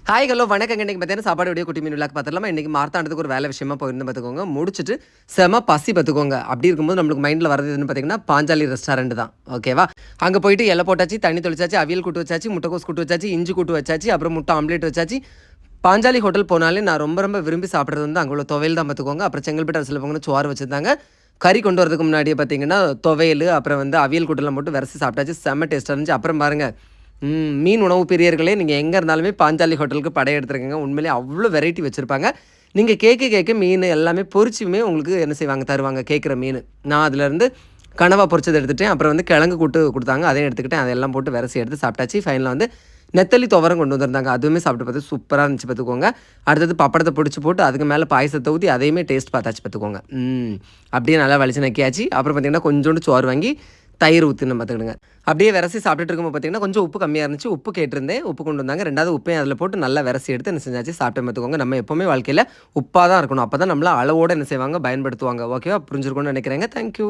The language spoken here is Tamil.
ஹாய் ஹலோ வணக்கங்க. இன்னைக்கு பார்த்தீங்கன்னா சாப்பாடு வீடியோ குட்டி மீன் விழாக்கு பார்த்துடலாமா. இன்னைக்கு மார்த்தாண்டத்துக்கு ஒரு வேலை விஷயமா போயிருந்து பார்த்துக்கோங்க. முடிச்சுட்டு செம பசி பார்த்துக்கோங்க. அப்படி இருக்கும்போது நம்மளுக்கு மைண்டில் வரது எதுன்னு பார்த்தீங்கன்னா பாஞ்சாலி ரெஸ்டாரண்ட் தான். ஓகேவா, அங்கே போயிட்டு இலை போட்டாச்சு, தண்ணி தொளிச்சாச்சு, அவியல் கூட்டு வச்சாச்சு, முட்டைக்கோஸ் கூட்டு வச்சாச்சு, இஞ்சி கூட்டு வச்சாச்சு, அப்புறம் முட்டை ஆம்லேட் வச்சாச்சு. பாஞ்சாலி ஹோட்டல் போனாலே நான் ரொம்ப ரொம்ப விரும்பி சாப்பிட்றது வந்து அங்கே உள்ள துவையல் தான் பார்த்துக்கோங்க. அப்புறம் செங்கல்பட்டு அரசில் போகணும் சோறு வச்சுருந்தாங்க. கறி கொண்டு வரதுக்கு முன்னாடியே பார்த்தீங்கன்னா துவையல் அப்புறம் வந்து அவியல் கூட்டெல்லாம் போட்டு விரசி சாப்பிட்டாச்சு. செம்ம டேஸ்ட்டாக இருந்துச்சு. அப்புறம் பாருங்கள், மீன் உணவு பிரியர்களே, நீங்கள் எங்கே இருந்தாலுமே பாஞ்சாலி ஹோட்டலுக்கு படையெடுத்துருக்கங்க. உண்மையிலே அவ்வளோ வெரைட்டி வச்சுருப்பாங்க. நீங்கள் கேட்க மீன் எல்லாமே பொரிச்சுமே உங்களுக்கு என்ன செய்வாங்க, தருவாங்க கேட்குற மீன். நான் அதிலேருந்து கனவா பொரிச்சதை எடுத்துகிட்டேன். அப்புறம் வந்து கிழங்கு கூட்டு கொடுத்தாங்க, அதையும் எடுத்துக்கிட்டேன். அதெல்லாம் போட்டு விரசி எடுத்து சாப்பிட்டாச்சு. ஃபைனலாக வந்து நெத்தலி துவரம் கொண்டு வந்திருந்தாங்க. அதுவுமே சாப்பிட்டு பார்த்து சூப்பராக இருந்துச்சு பார்த்துக்கோங்க. அடுத்தது பப்படத்தை பிடிச்சி போட்டு அதுக்கு மேலே பாயசத்தை ஊற்றி அதையுமே டேஸ்ட் பார்த்தாச்சு பார்த்துக்கோங்க. அப்படியே நல்லா வலிச்சு நக்கியாச்சு. அப்புறம் பார்த்திங்கன்னா கொஞ்சோண்டு சோறு வாங்கி தயிர் ஊற்றின பார்த்துக்கிடுங்க. அப்படியே விரசி சாப்பிட்டுட்டு இருக்கும்போது பார்த்திங்கன்னா கொஞ்சம் உப்பு கம்மியாக இருந்துச்சு. உப்பு கேட்டிருந்தேன், உப்பு கொண்டு வந்தாங்க. ரெண்டாவது உப்பையும் அதில் போட்டு நல்லா விரசி எடுத்து என்ன செஞ்சாச்சு சாப்பிட்டு பார்த்துக்கோங்க. நம்ம எப்போவுமே வாழ்க்கையில் உப்பாக தான் இருக்கணும். அப்போ தான் நம்மள அளவோடு என்ன செய்வாங்க பயன்படுத்துவாங்க. ஓகேவா, புரிஞ்சிருக்கும்னு நினைக்கிறேங்க. தேங்க்யூ.